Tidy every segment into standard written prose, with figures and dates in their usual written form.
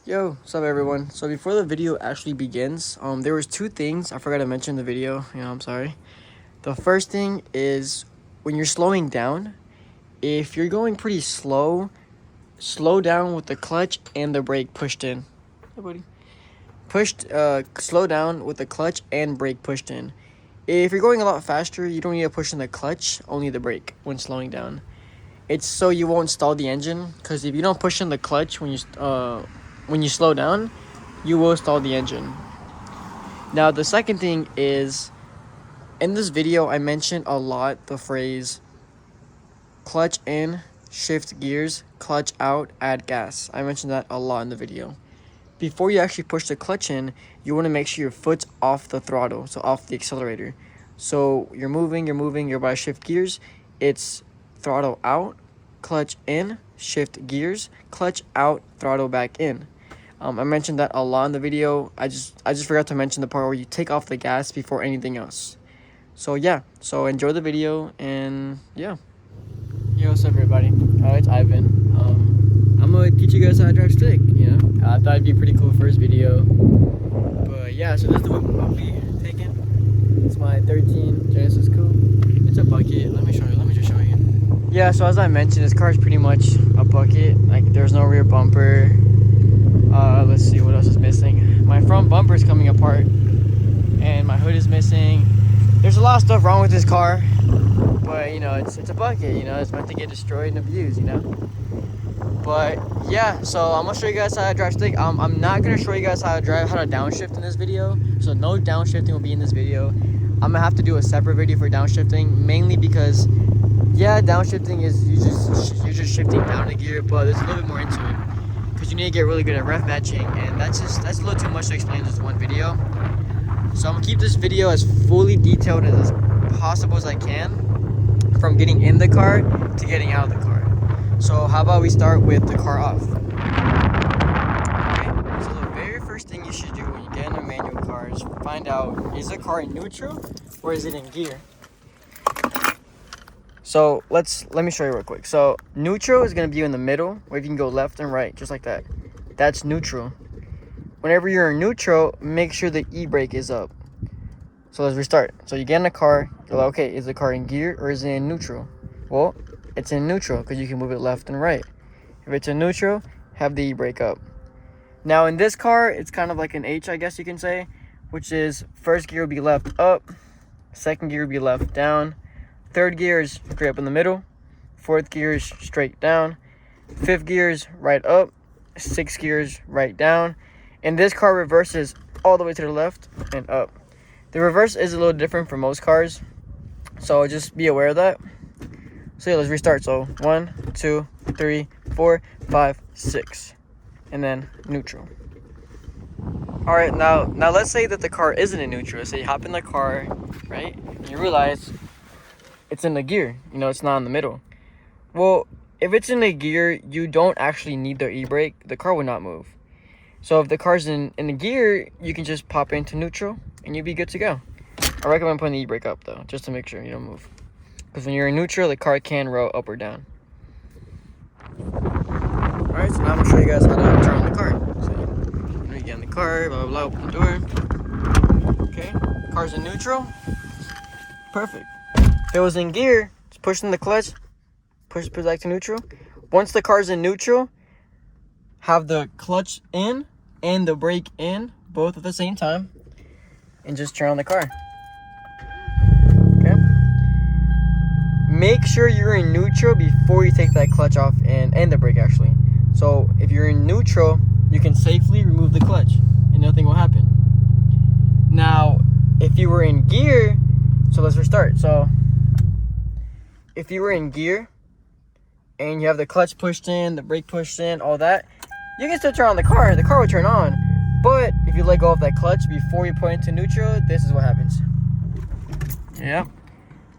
Yo, what's up everyone? So before the video actually begins, there was two things I forgot to mention in the video. I'm sorry. The first thing is when you're slowing down, if you're going pretty slow, slow down with the clutch and the brake pushed in. Hey buddy. Slow down with the clutch and brake pushed in. If you're going a lot faster, you don't need to push in the clutch, only the brake when slowing down. It's so you won't stall the engine, because if you don't push in the clutch when you slow down, you will stall the engine. Now, the second thing is, in this video, I mentioned a lot the phrase clutch in, shift gears, clutch out, add gas. I mentioned that a lot in the video. Before you actually push the clutch in, you want to make sure your foot's off the throttle, so off the accelerator. So you're moving, you're about to shift gears. It's throttle out, clutch in, shift gears, clutch out, throttle back in. I mentioned that a lot in the video. I just forgot to mention the part where you take off the gas before anything else. So yeah, so enjoy the video and yeah. Yo, what's up everybody? It's Ivan. I'm gonna teach you guys how to drive stick. I thought it'd be pretty cool first video. But yeah, so this is the whip I'll be taking. It's my 13 Genesis Coupe. It's a bucket. Let me just show you. Yeah, so as I mentioned, this car is pretty much a bucket. Like, there's no rear bumper. Let's see what else is missing. My front bumper is coming apart, and my hood is missing. There's a lot of stuff wrong with this car, but it's a bucket. It's meant to get destroyed and abused. But yeah, so I'm gonna show you guys how to drive stick. I'm not gonna show you guys how to downshift in this video. So no downshifting will be in this video. I'm gonna have to do a separate video for downshifting, mainly because downshifting is you're just shifting down the gear, but there's a little bit more into it. Because you need to get really good at ref matching, and that's a little too much to explain in just one video. So I'm gonna keep this video as fully detailed as possible as I can, from getting in the car to getting out of the car. So how about we start with the car off? Okay, so the very first thing you should do when you get in a manual car is find out, is the car in neutral or is it in gear? So let me show you real quick. So neutral is going to be in the middle, where you can go left and right, just like that. That's neutral. Whenever you're in neutral, make sure the e-brake is up. So let's restart. So you get in the car, you're like, okay, is the car in gear or is it in neutral? Well, it's in neutral because you can move it left and right. If it's in neutral, have the e-brake up. Now in this car, it's kind of like an H, I guess you can say, which is first gear will be left up, second gear will be left down, third gear is straight up in the middle, fourth gear is straight down, fifth gear is right up, sixth gear is right down, and this car reverses all the way to the left and up. The reverse is a little different for most cars, so just be aware of that. So yeah, let's restart. So 1, 2, 3, 4, 5, 6, and then neutral. All right, now let's say that the car isn't in neutral. So you hop in the car, right, and you realize it's in the gear, it's not in the middle. Well, if it's in the gear, you don't actually need the e-brake. The car will not move. So if the car's in the gear, you can just pop into neutral and you'll be good to go. I recommend putting the e-brake up though, just to make sure you don't move. Because when you're in neutral, the car can roll up or down. Alright, so now I'm going to show you guys how to turn on the car. So you get in the car, blah, blah, blah, open the door. Okay, car's in neutral. Perfect. If it was in gear, just push in the clutch, push back to neutral. Once the car's in neutral, have the clutch in and the brake in, both at the same time, and just turn on the car. Okay. Make sure you're in neutral before you take that clutch off and the brake actually. So if you're in neutral, you can safely remove the clutch and nothing will happen. Now, if you were in gear, so let's restart. So if you were in gear and you have the clutch pushed in, the brake pushed in, all that, you can still turn on the car will turn on. But if you let go of that clutch before you put into neutral, this is what happens. Yeah,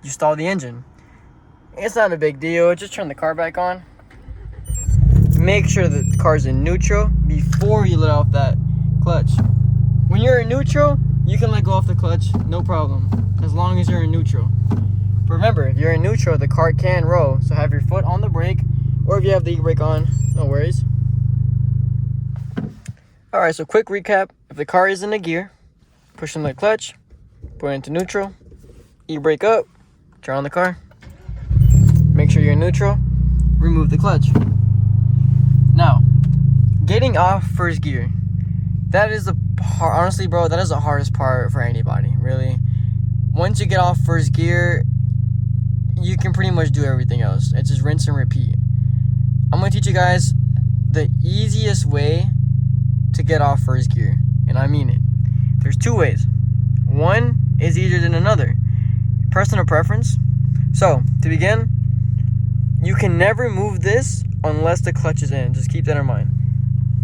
you stall the engine. It's not a big deal, just turn the car back on. Make sure that the car's in neutral before you let off that clutch. When you're in neutral, you can let go off the clutch, no problem, as long as you're in neutral. But remember, if you're in neutral, the car can roll, so have your foot on the brake, or if you have the e-brake on, no worries. All right, so quick recap. If the car is in a gear, push on the clutch, put it into neutral, e-brake up, turn on the car, make sure you're in neutral, remove the clutch. Now, getting off first gear, that is the part, honestly, bro, that is the hardest part for anybody, really. Once you get off first gear, you can pretty much do everything else. It's just rinse and repeat. I'm going to teach you guys the easiest way to get off first gear, and I mean it. There's two ways. One is easier than another. Personal preference. So, to begin, you can never move this unless the clutch is in. Just keep that in mind.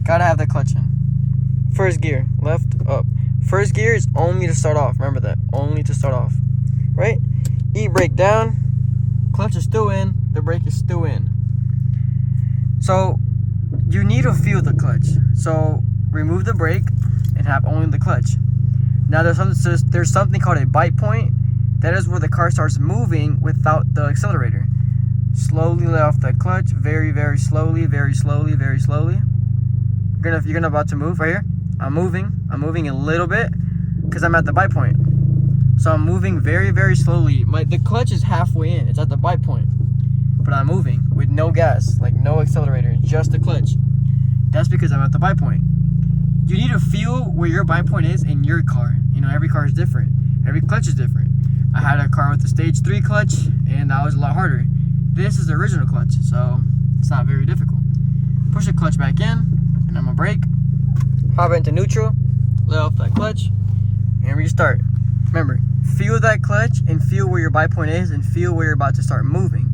Gotta have the clutch in. First gear, left, up. First gear is only to start off. Remember that. Only to start off. Right? E-brake down. Clutch is still in. The brake is still in. So, you need to feel the clutch. So, remove the brake and have only the clutch. Now, there's something called a bite point. That is where the car starts moving without the accelerator. Slowly let off the clutch. Very, very slowly. Very slowly. Very slowly. You're gonna about to move right here. I'm moving a little bit because I'm at the bite point. So I'm moving very, very slowly. The clutch is halfway in. It's at the bite point. But I'm moving with no gas, like no accelerator, just the clutch. That's because I'm at the bite point. You need to feel where your bite point is in your car. You know, every car is different. Every clutch is different. I had a car with a stage 3 clutch, and that was a lot harder. This is the original clutch, so it's not very difficult. Push the clutch back in, and I'm gonna brake. Pop it into neutral, let off that clutch, and restart. Remember, feel that clutch and feel where your bite point is and feel where you're about to start moving.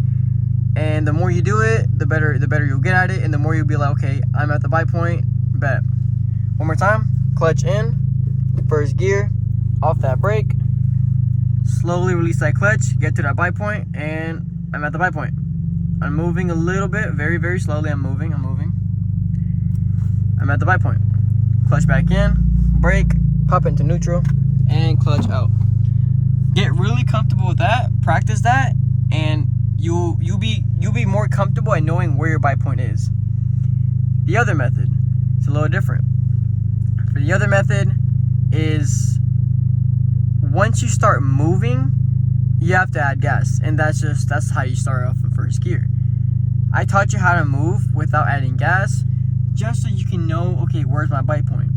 And the more you do it, the better you'll get at it, and the more you'll be like, okay, I'm at the bite point, bet. One more time, clutch in, first gear, off that brake, slowly release that clutch, get to that bite point, and I'm at the bite point. I'm moving a little bit, very, very slowly. I'm moving. I'm at the bite point. Clutch back in, brake, pop into neutral, and clutch out. Get really comfortable with that. Practice that, and you'll be more comfortable at knowing where your bite point is. The other method is a little different. For the other method is once you start moving, you have to add gas, and that's how you start off in first gear. I taught you how to move without adding gas, just so you can know, okay, where's my bite point.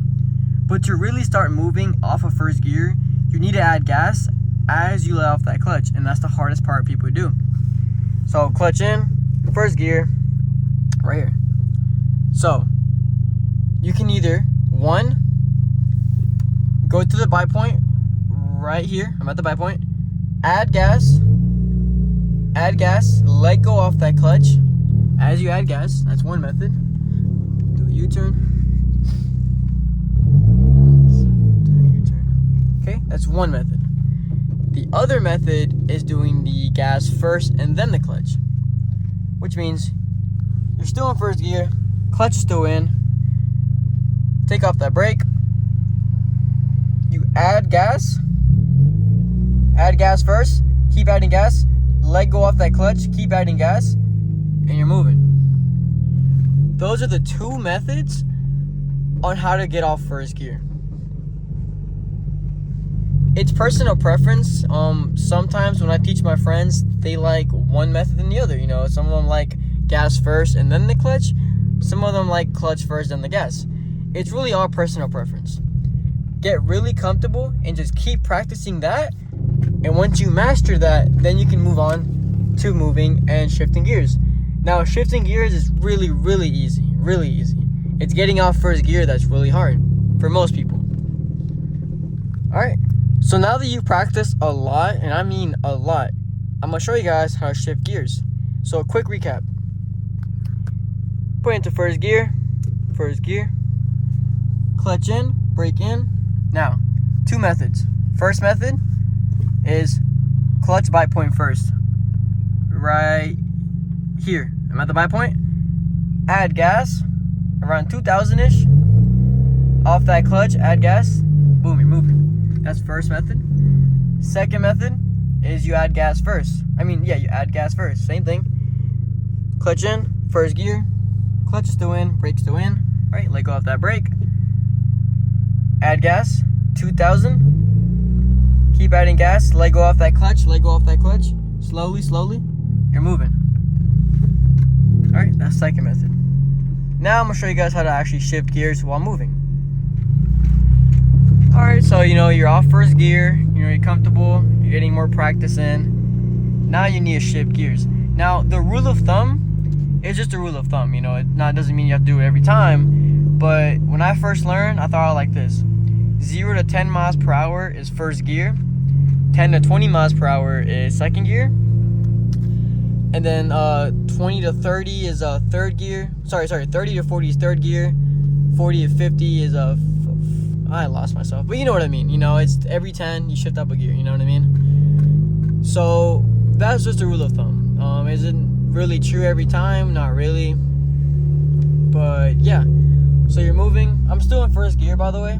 But to really start moving off of first gear, you need to add gas as you let off that clutch, and that's the hardest part people do. So clutch in, first gear, right here. So you can either, one, go to the bite point right here. I'm at the bite point. Add gas, let go off that clutch. As you add gas, that's one method. Do a U-turn. Okay, that's one method. The other method is doing the gas first and then the clutch, which means you're still in first gear, clutch is still in, take off that brake, you add gas first, keep adding gas, let go off that clutch, keep adding gas, and you're moving. Those are the two methods on how to get off first gear. It's personal preference. Sometimes when I teach my friends, they like one method than the other. You know, some of them like gas first and then the clutch. Some of them like clutch first and the gas. It's really all personal preference. Get really comfortable and just keep practicing that. And once you master that, then you can move on to moving and shifting gears. Now, shifting gears is really, really easy. Really easy. It's getting off first gear that's really hard for most people. All right. So now that you've practiced a lot, and I mean a lot, I'm going to show you guys how to shift gears. So a quick recap. Put into first gear, clutch in, brake in. Now, two methods. First method is clutch bite point first. Right here. I'm at the bite point. Add gas, around 2,000-ish. Off that clutch, add gas. Boom, you're moving. That's first method. Second method is you add gas first. You add gas first. Same thing. Clutch in, first gear. Clutch is still in, brake still in. Right, let go off that brake. add gas, 2,000. Keep adding gas, let go off that clutch, slowly, you're moving. All right, that's second method. Now I'm gonna show you guys how to actually shift gears while moving. All right, so you're off first gear, you're comfortable, you're getting more practice in. Now you need to shift gears. Now the rule of thumb is just a rule of thumb, it doesn't mean you have to do it every time. But when I first learned, I thought like this: 0 to 10 miles per hour is first gear, 10 to 20 miles per hour is second gear, and then 20 to 30 is third gear. Sorry, 30 to 40 is third gear, 40 to 50 is I lost myself, but you know what I mean. It's every 10 you shift up a gear. You know what I mean? So that's just a rule of thumb. Is it really true every time? Not really, but yeah. So you're moving. I'm still in first gear, by the way.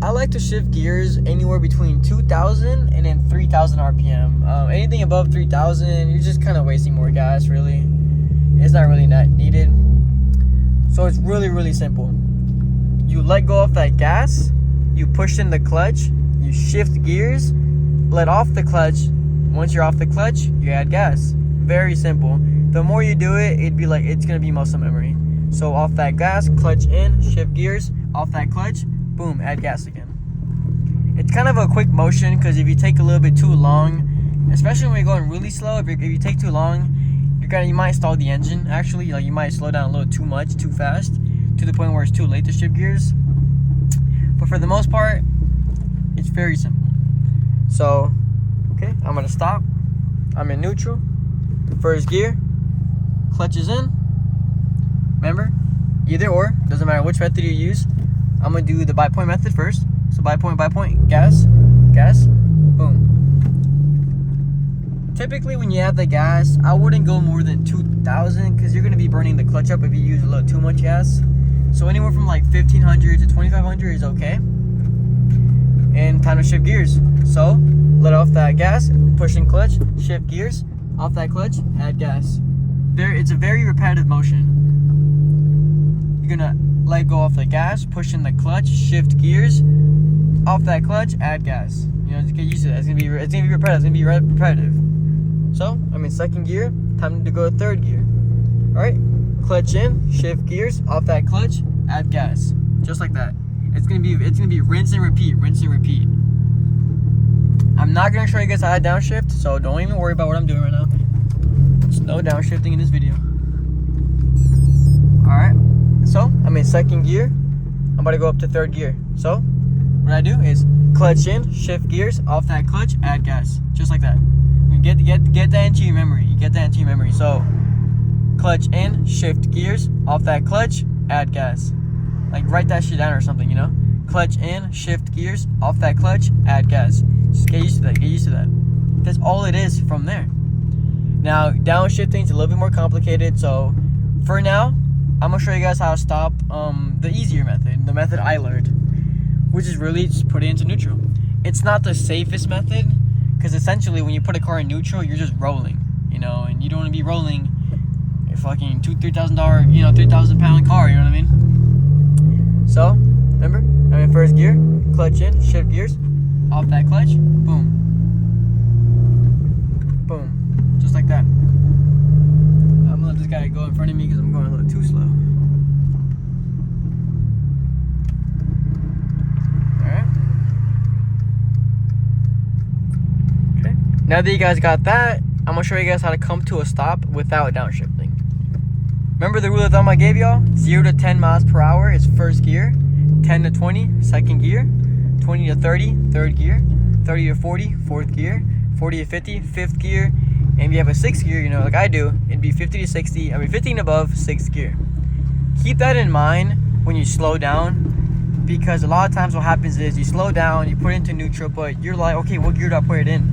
I like to shift gears anywhere between 2,000 and then 3,000 RPM. Anything above 3,000, you're just kind of wasting more gas, really. It's not really that needed. So it's really, really simple. You let go of that gas, you push in the clutch, you shift gears, let off the clutch. Once you're off the clutch, you add gas. Very simple. The more you do it, it's gonna be muscle memory. So off that gas, clutch in, shift gears, off that clutch, boom, add gas again. It's kind of a quick motion, because if you take a little bit too long, especially when you're going really slow, if you take too long, you might stall the engine. Actually, you might slow down a little too much, too fast, to the point where it's too late to shift gears. But for the most part, it's very simple. So, okay, I'm gonna stop. I'm in neutral. First gear, clutch is in. Remember, either or, doesn't matter which method you use. I'm gonna do the bi-point method first. So bi-point, gas, boom. Typically when you have the gas, I wouldn't go more than 2,000, because you're gonna be burning the clutch up if you use a little too much gas. So anywhere from like 1,500 to 2,500 is okay. And time to shift gears. So let off that gas, push in clutch, shift gears, off that clutch, add gas. It's a very repetitive motion. You're gonna let go off the gas, push in the clutch, shift gears, off that clutch, add gas. Just get used to that. It's gonna be repetitive. So I'm in second gear, time to go to third gear. All right, clutch in, shift gears, off that clutch, add gas. Just like that. It's gonna be rinse and repeat. I'm not gonna show you guys how to downshift, so don't even worry about what I'm doing right now. There's no downshifting in this video. All right. So I'm in second gear. I'm about to go up to third gear. So what I do is clutch in, shift gears, off that clutch, add gas. Just like that. You get that into your memory. So clutch in, shift gears, off that clutch, add gas. Like write that shit down or something, Clutch in, shift gears, off that clutch, add gas. Just get used to that. That's all it is from there. Now downshifting is a little bit more complicated. So for now, I'm gonna show you guys how to stop the easier method, the method I learned, which is really just put it into neutral. It's not the safest method, because essentially when you put a car in neutral, you're just rolling, and you don't want to be rolling a fucking $3,000, 3,000-pound car, you know what I mean? So remember, I'm in first gear, clutch in, shift gears, off that clutch, boom, just like that. I'm gonna let this guy go in front of me because I'm going a little too slow. Alright. Okay. Now that you guys got that, I'm gonna show you guys how to come to a stop without downshifting. Remember the rule of thumb I gave y'all? 0 to 10 miles per hour is first gear, 10 to 20, second gear, 20 to 30, third gear, 30 to 40, fourth gear, 40 to 50, fifth gear, and if you have a sixth gear, like I do, it'd be 50 to 60, 15 above, sixth gear. Keep that in mind when you slow down, because a lot of times what happens is you slow down, you put it into neutral, but you're like, okay, what gear do I put it in?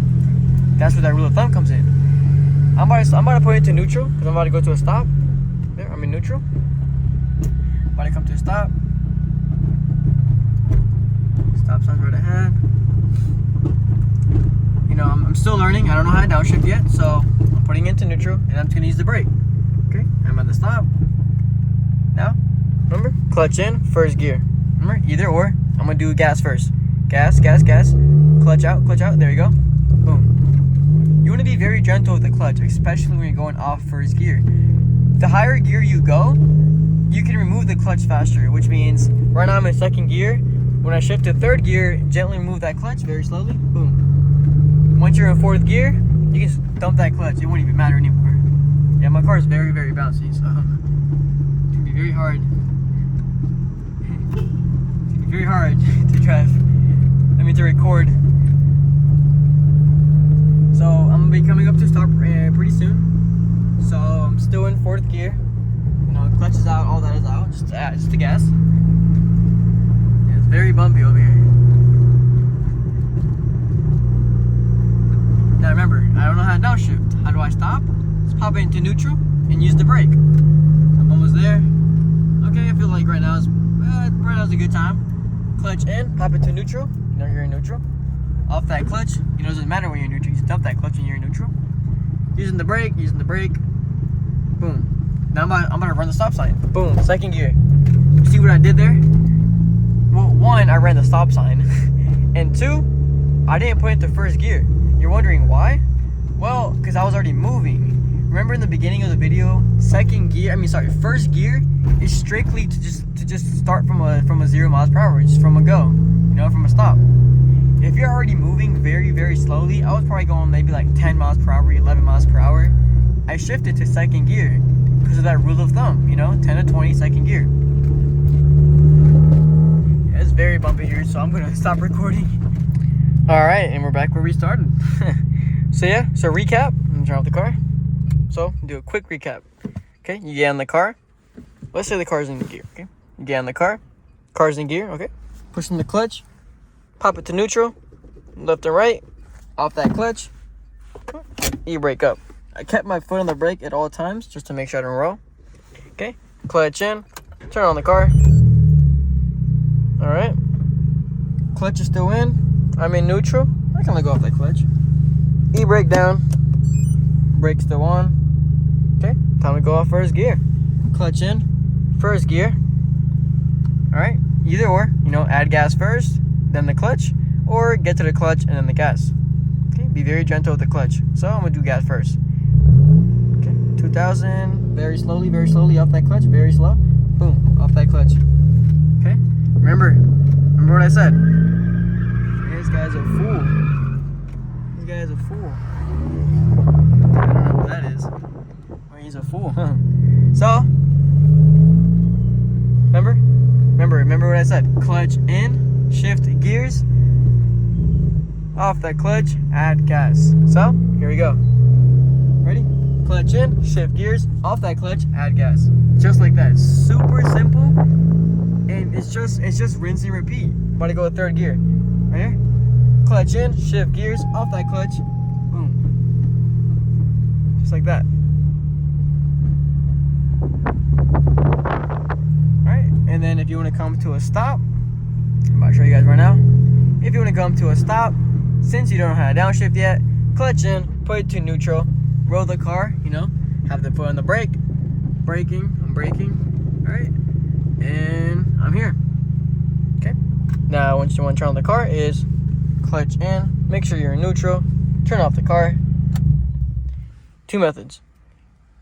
That's where that rule of thumb comes in. I'm about to put it into neutral, because I'm about to go to a stop. There, I'm in neutral. About to come to a stop. Stop sign's right ahead. I'm still learning. I don't know how to downshift yet, so I'm putting it into neutral, and I'm just gonna use the brake. Okay, I'm at the stop. Now, remember, clutch in, first gear. Remember, either or. I'm gonna do gas first. Gas, gas, gas. Clutch out, clutch out. There you go. Boom. You want to be very gentle with the clutch, especially when you're going off first gear. The higher gear you go, you can remove the clutch faster, which means right now I'm in second gear. When I shift to third gear, gently remove that clutch very slowly. Boom. Once you're in fourth gear, you can just dump that clutch. It won't even matter anymore. Yeah, my car is very, very bouncy, so it can be very hard. Very hard to drive. I mean to record. So I'm gonna be coming up to stop pretty soon. So I'm still in fourth gear. You know, clutch is out, all that is out. Just the gas. Yeah, it's very bumpy over here. Now remember, I don't know how to downshift. How do I stop? Just pop it into neutral and use the brake. I'm almost there. Okay, I feel like right now is a good time. Clutch in, pop it to neutral. You know you're in neutral. Off that clutch. You know it doesn't matter when you're in neutral. You just dump that clutch when you're in neutral. Using the brake. Boom. Now I'm gonna run the stop sign. Boom. Second gear. You see what I did there? Well, one, I ran the stop sign, and two, I didn't put it to first gear. You're wondering why? Well, because I was already moving. Remember in the beginning of the video, first gear is strictly to just start from a 0 miles per hour, just from a go, you know, from a stop. If you're already moving very, very slowly, I was probably going maybe like 10 miles per hour, 11 miles per hour. I shifted to second gear because of that rule of thumb, you know, 10 to 20 second gear. Yeah, it's very bumpy here, so I'm gonna stop recording. All right, and we're back where we started. So recap. I'm gonna turn off the car. So do a quick recap. Okay, you get in the car. Let's say the car's in the gear. Okay, you get in the car. Car's in gear. Okay, pushing the clutch. Pop it to neutral. Left and right. Off that clutch. E-brake up. I kept my foot on the brake at all times just to make sure I don't roll. Okay, clutch in. Turn on the car. All right. Clutch is still in. I'm in neutral. I can let go off that clutch. E-brake down. Brake still on. Okay, time to go off first gear. Clutch in, first gear. All right, either or, you know, add gas first, then the clutch, or get to the clutch and then the gas. Okay, be very gentle with the clutch. So I'm gonna do gas first. Okay, 2000, very slowly off that clutch, very slow. Boom, off that clutch. Okay, remember what I said. This guy's a fool. This guy is a fool. I don't know what that is. Well, he's a fool, huh? So, remember what I said. Clutch in, shift gears, off that clutch, add gas. So, here we go. Ready? Clutch in, shift gears, off that clutch, add gas. Just like that. Super simple. And it's just rinse and repeat. I'm about to go with third gear. Right here. Clutch in, shift gears, off that clutch, boom. Just like that. Alright, and then if you want to come to a stop, I'm about to show you guys right now. If you want to come to a stop, since you don't know how to downshift yet, clutch in, put it to neutral, roll the car, you know, have the foot on the brake, I'm braking, alright, and I'm here. Okay, now once you want to turn on the car is clutch in, make sure you're in neutral, turn off the car. Two methods.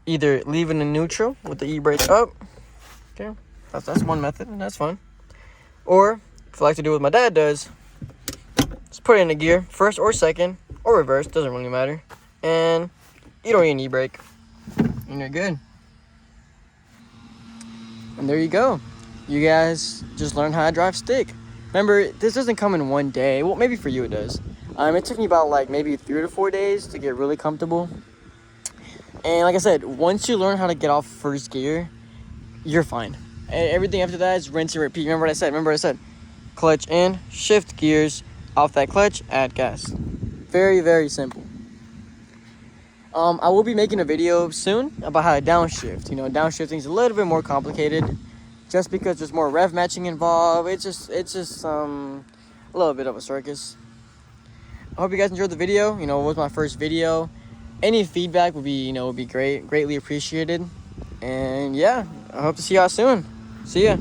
Either leave it in neutral with the e-brake up. Okay, that's one method, and that's fine. Or, if I like to do what my dad does, just put it in a gear, first or second, or reverse, doesn't really matter. And you don't need an e-brake. And you're good. And there you go. You guys just learned how to drive stick. Remember, this doesn't come in one day. Well, maybe for you it does. It took me about like maybe 3 to 4 days to get really comfortable. And like I said, once you learn how to get off first gear, you're fine. And everything after that is rinse and repeat. Remember what I said? Clutch in, shift gears, off that clutch, add gas. Very, very simple. I will be making a video soon about how to downshift. You know, downshifting is a little bit more complicated just because there's more rev matching involved. It's just a little bit of a circus. I hope you guys enjoyed the video. You know, it was my first video. Any feedback would be greatly appreciated. And yeah, I hope to see y'all soon. See ya.